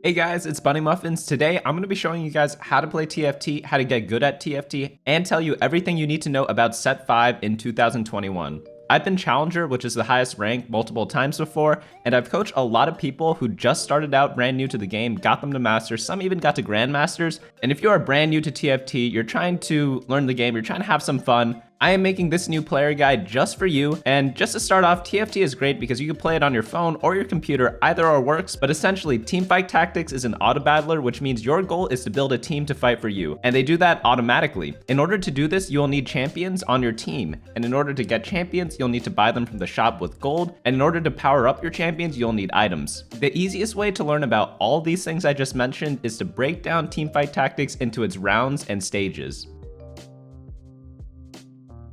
Hey guys, it's BunnyMuffins. Today I'm going to be showing you guys how to play TFT, how to get good at TFT, and tell you everything you need to know about Set 5 in 2021. I've been Challenger, which is the highest rank, multiple times before, and I've coached a lot of people who just started out brand new to the game, got them to Masters, some even got to Grandmasters. And if you are brand new to TFT, you're trying to learn the game, you're trying to have some fun, I am making this new player guide just for you. And just to start off, TFT is great because you can play it on your phone or your computer, either or works, but essentially Teamfight Tactics is an auto battler, which means your goal is to build a team to fight for you, and they do that automatically. In order to do this, you'll need champions on your team, and in order to get champions, you'll need to buy them from the shop with gold, and in order to power up your champions, you'll need items. The easiest way to learn about all these things I just mentioned is to break down Teamfight Tactics into its rounds and stages.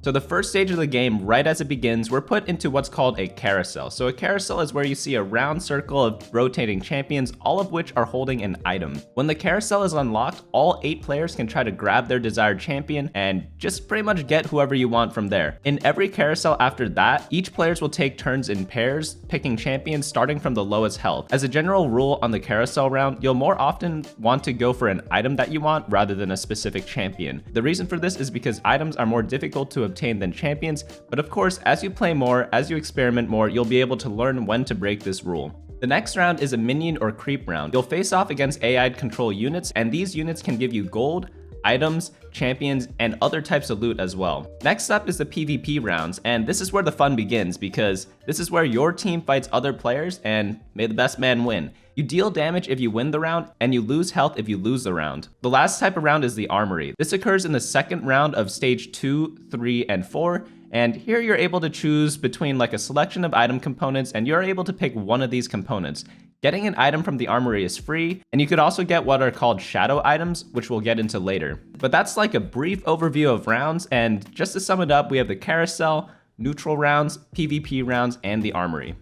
So the first stage of the game, right as it begins, we're put into what's called a carousel. So a carousel is where you see a round circle of rotating champions, all of which are holding an item. When the carousel is unlocked, all 8 players can try to grab their desired champion and just pretty much get whoever you want from there. In every carousel after that, each players will take turns in pairs, picking champions starting from the lowest health. As a general rule on the carousel round, you'll more often want to go for an item that you want rather than a specific champion. The reason for this is because items are more difficult to obtain than champions, but of course, as you play more, as you experiment more, you'll be able to learn when to break this rule. The next round is a minion or creep round. You'll face off against AI'd control units, and these units can give you gold, items, champions, and other types of loot as well. Next up is the PvP rounds, and this is where the fun begins because this is where your team fights other players and may the best man win. You deal damage if you win the round, and you lose health if you lose the round. The last type of round is the Armory. This occurs in the second round of stage 2, 3, and 4, and here you're able to choose between like a selection of item components, and you're able to pick one of these components. Getting an item from the Armory is free, and you could also get what are called shadow items, which we'll get into later. But that's like a brief overview of rounds, and just to sum it up, we have the carousel, neutral rounds, PvP rounds, and the Armory.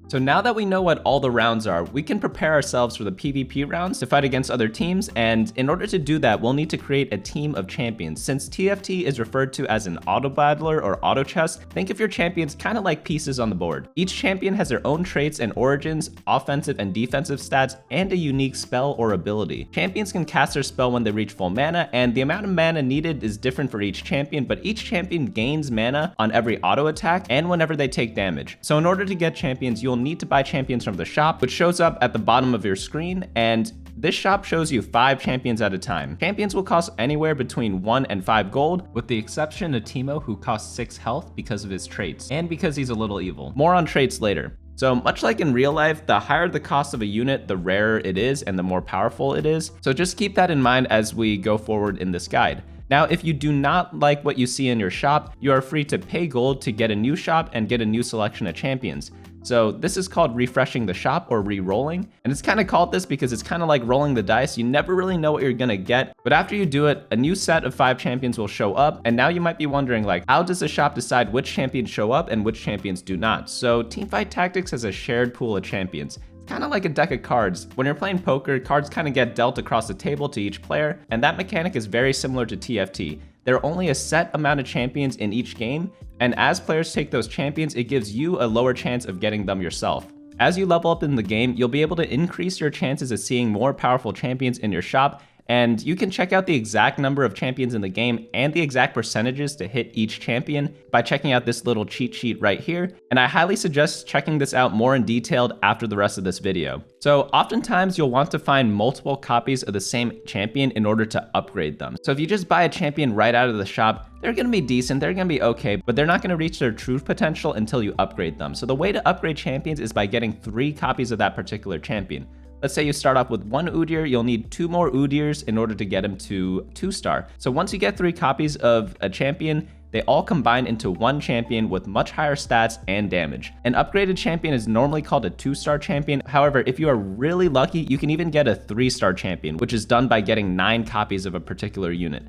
So now that we know what all the rounds are, we can prepare ourselves for the PvP rounds to fight against other teams, and in order to do that, we'll need to create a team of champions. Since TFT is referred to as an auto battler or auto chess, think of your champions kind of like pieces on the board. Each champion has their own traits and origins, offensive and defensive stats, and a unique spell or ability. Champions can cast their spell when they reach full mana, and the amount of mana needed is different for each champion, but each champion gains mana on every auto attack and whenever they take damage. So in order to get champions, you'll need to buy champions from the shop, which shows up at the bottom of your screen, and this shop shows you 5 champions at a time. Champions will cost anywhere between 1 and 5 gold, with the exception of Teemo, who costs 6 health because of his traits, and because he's a little evil. More on traits later. So much like in real life, the higher the cost of a unit, the rarer it is and the more powerful it is. So just keep that in mind as we go forward in this guide. Now, if you do not like what you see in your shop, you are free to pay gold to get a new shop and get a new selection of champions. So this is called refreshing the shop or re-rolling. And it's kind of called this because it's kind of like rolling the dice. You never really know what you're gonna get, but after you do it, a new set of 5 champions will show up. And now you might be wondering, like, how does the shop decide which champions show up and which champions do not? So Teamfight Tactics has a shared pool of champions. Kind of like a deck of cards. When you're playing poker, cards kind of get dealt across the table to each player, and that mechanic is very similar to TFT. There are only a set amount of champions in each game, and as players take those champions, it gives you a lower chance of getting them yourself. As you level up in the game, you'll be able to increase your chances of seeing more powerful champions in your shop, and you can check out the exact number of champions in the game and the exact percentages to hit each champion by checking out this little cheat sheet right here, and I highly suggest checking this out more in detail after the rest of this video. So oftentimes you'll want to find multiple copies of the same champion in order to upgrade them. So if you just buy a champion right out of the shop, they're gonna be decent, they're gonna be okay, but they're not gonna reach their true potential until you upgrade them. So the way to upgrade champions is by getting 3 copies of that particular champion. Let's say you start off with 1 Udyr, you'll need 2 more Udyrs in order to get him to 2-star. So once you get 3 copies of a champion, they all combine into 1 champion with much higher stats and damage. An upgraded champion is normally called a 2-star champion. However, if you are really lucky, you can even get a 3-star champion, which is done by getting 9 copies of a particular unit.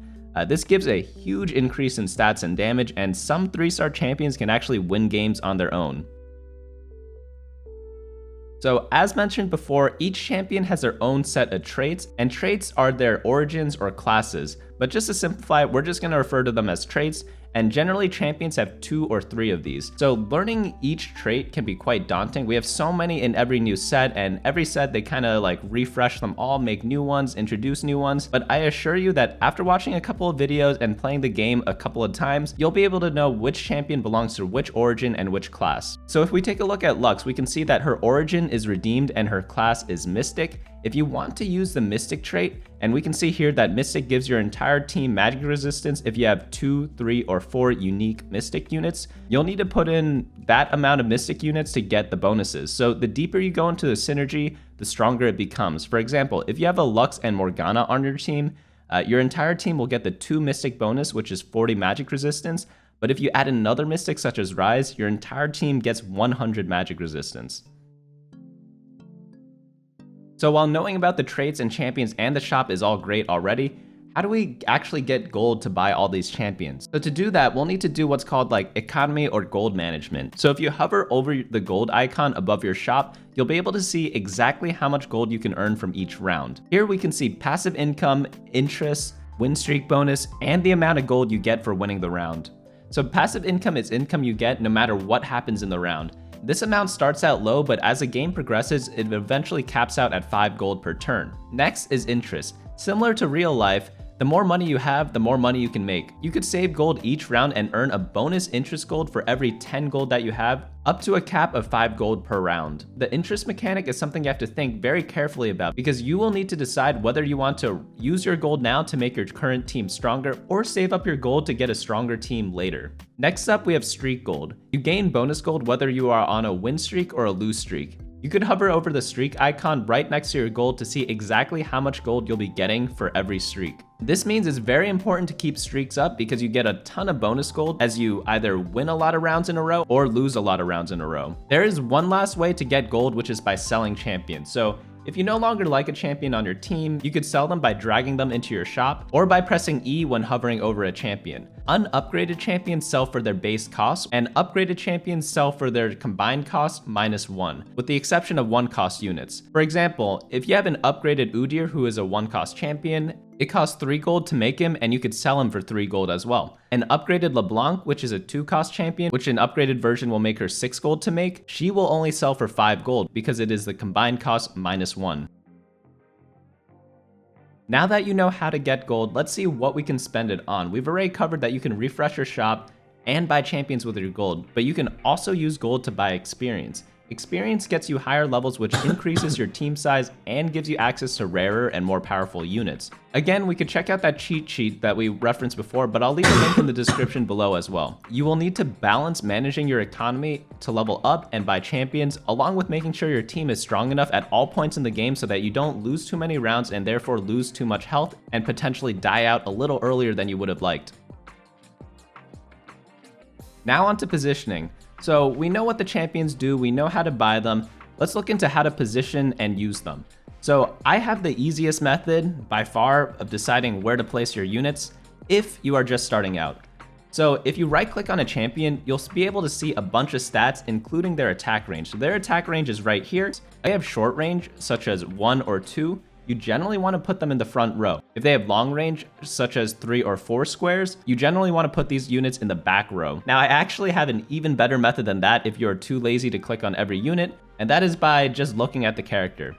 This gives a huge increase in stats and damage, and some 3-star champions can actually win games on their own. So as mentioned before, each champion has their own set of traits, and traits are their origins or classes. But just to simplify, we're just going to refer to them as traits, and generally champions have 2 or 3 of these. So learning each trait can be quite daunting. We have so many in every new set, and every set they kind of like refresh them all, make new ones, introduce new ones. But I assure you that after watching a couple of videos and playing the game a couple of times, you'll be able to know which champion belongs to which origin and which class. So if we take a look at Lux, we can see that her origin is redeemed and her class is Mystic. If you want to use the Mystic trait, and we can see here that Mystic gives your entire team magic resistance if you have 2, 3, or 4 unique Mystic units, you'll need to put in that amount of Mystic units to get the bonuses. So the deeper you go into the synergy, the stronger it becomes. For example, if you have a Lux and Morgana on your team, your entire team will get the 2 Mystic bonus, which is 40 magic resistance. But if you add another Mystic such as Rise, your entire team gets 100 magic resistance. So while knowing about the traits and champions and the shop is all great already, how do we actually get gold to buy all these champions? So to do that, we'll need to do what's called like economy or gold management. So if you hover over the gold icon above your shop, you'll be able to see exactly how much gold you can earn from each round. Here we can see passive income, interest, win streak bonus, and the amount of gold you get for winning the round. So passive income is income you get no matter what happens in the round. This amount starts out low, but as the game progresses, it eventually caps out at 5 gold per turn. Next is interest. Similar to real life, the more money you have, the more money you can make. You could save gold each round and earn a bonus interest gold for every 10 gold that you have, up to a cap of 5 gold per round. The interest mechanic is something you have to think very carefully about because you will need to decide whether you want to use your gold now to make your current team stronger or save up your gold to get a stronger team later. Next up, we have streak gold. You gain bonus gold whether you are on a win streak or a lose streak. You could hover over the streak icon right next to your gold to see exactly how much gold you'll be getting for every streak. This means it's very important to keep streaks up because you get a ton of bonus gold as you either win a lot of rounds in a row or lose a lot of rounds in a row. There is one last way to get gold, which is by selling champions. So if you no longer like a champion on your team, you could sell them by dragging them into your shop or by pressing E when hovering over a champion. Unupgraded champions sell for their base cost, and upgraded champions sell for their combined cost -1, with the exception of 1 cost units. For example, if you have an upgraded Udyr who is a 1 cost champion, it costs 3 gold to make him, and you could sell him for 3 gold as well. An upgraded LeBlanc, which is a 2 cost champion, which an upgraded version will make her 6 gold to make, she will only sell for 5 gold because it is the combined cost -1. Now that you know how to get gold, let's see what we can spend it on. We've already covered that you can refresh your shop and buy champions with your gold, but you can also use gold to buy experience. Experience gets you higher levels, which increases your team size and gives you access to rarer and more powerful units. Again, we could check out that cheat sheet that we referenced before, but I'll leave a link in the description below as well. You will need to balance managing your economy to level up and buy champions, along with making sure your team is strong enough at all points in the game so that you don't lose too many rounds and therefore lose too much health and potentially die out a little earlier than you would have liked. Now onto positioning. So we know what the champions do, we know how to buy them. Let's look into how to position and use them. So I have the easiest method by far of deciding where to place your units if you are just starting out. So if you right click on a champion, you'll be able to see a bunch of stats, including their attack range. So their attack range is right here. They have short range, such as 1 or 2. You generally want to put them in the front row. If they have long range, such as 3 or 4 squares, you generally want to put these units in the back row. Now, I actually have an even better method than that if you're too lazy to click on every unit, and that is by just looking at the character.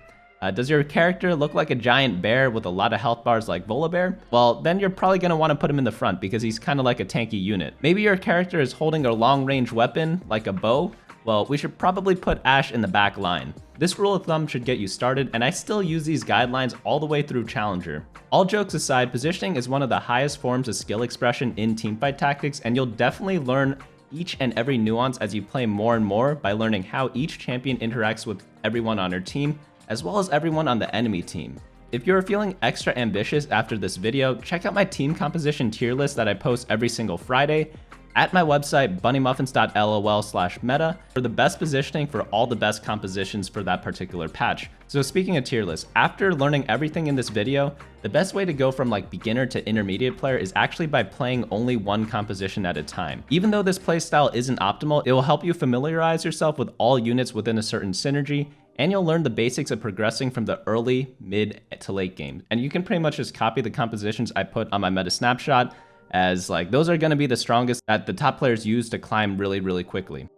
Does your character look like a giant bear with a lot of health bars like Volibear? Well, then you're probably going to want to put him in the front because he's kind of like a tanky unit. Maybe your character is holding a long range weapon like a bow. Well, we should probably put Ashe in the back line. This rule of thumb should get you started, and I still use these guidelines all the way through Challenger. All jokes aside, positioning is one of the highest forms of skill expression in Teamfight Tactics, and you'll definitely learn each and every nuance as you play more and more by learning how each champion interacts with everyone on your team, as well as everyone on the enemy team. If you're feeling extra ambitious after this video, check out my team composition tier list that I post every single Friday at my website, bunnymuffins.lol/meta, for the best positioning for all the best compositions for that particular patch. So speaking of tier lists, after learning everything in this video, the best way to go from like beginner to intermediate player is actually by playing only one composition at a time. Even though this playstyle isn't optimal, it will help you familiarize yourself with all units within a certain synergy and you'll learn the basics of progressing from the early, mid, to late game. And you can pretty much just copy the compositions I put on my meta snapshot, as like those are going to be the strongest that the top players use to climb really quickly.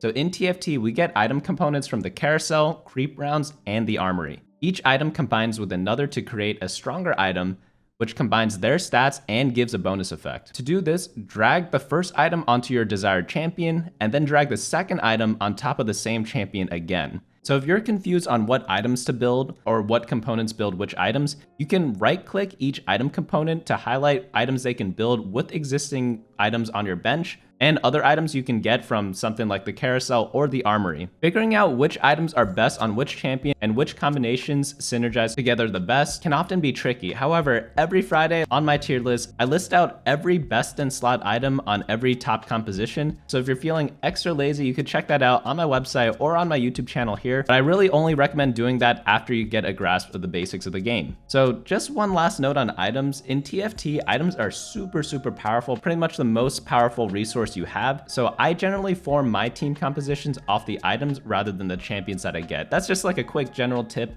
So in TFT, we get item components from the Carousel, Creep rounds, and the Armory. Each item combines with another to create a stronger item, which combines their stats and gives a bonus effect. To do this, drag the first item onto your desired champion, and then drag the second item on top of the same champion again. So if you're confused on what items to build or what components build which items, you can right-click each item component to highlight items they can build with existing items on your bench, and other items you can get from something like the Carousel or the Armory. Figuring out which items are best on which champion and which combinations synergize together the best can often be tricky. However, every Friday on my tier list, I list out every best in slot item on every top composition. So if you're feeling extra lazy, you could check that out on my website or on my YouTube channel here. But I really only recommend doing that after you get a grasp of the basics of the game. So just one last note on items. In TFT, items are super powerful, pretty much the most powerful resource you have. So I generally form my team compositions off the items rather than the champions that I get. That's just like a quick general tip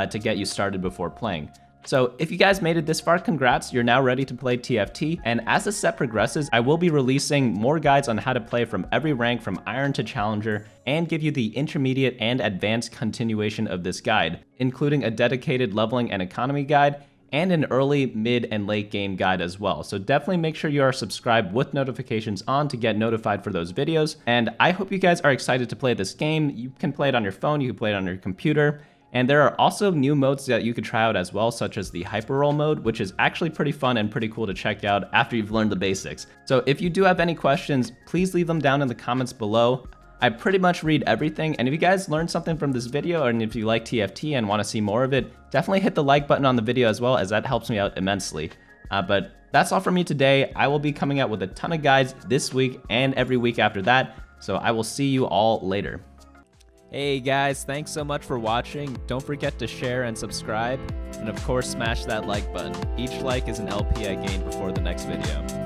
to get you started before playing. So if you guys made it this far, congrats, you're now ready to play TFT. And as the set progresses, I will be releasing more guides on how to play from every rank from Iron to Challenger and give you the intermediate and advanced continuation of this guide, including a dedicated leveling and economy guide and an early, mid, and late game guide as well. So definitely make sure you are subscribed with notifications on to get notified for those videos. And I hope you guys are excited to play this game. You can play it on your phone, you can play it on your computer. And there are also new modes that you could try out as well, such as the hyper roll mode, which is actually pretty fun and pretty cool to check out after you've learned the basics. So if you do have any questions, please leave them down in the comments below. I pretty much read everything, and if you guys learned something from this video, and if you like TFT and want to see more of it, definitely hit the like button on the video as well, as that helps me out immensely. But that's all from me today. I will be coming out with a ton of guides this week and every week after that, so I will see you all later. Hey guys, thanks so much for watching. Don't forget to share and subscribe, and of course smash that like button. Each like is an LP I gain before the next video.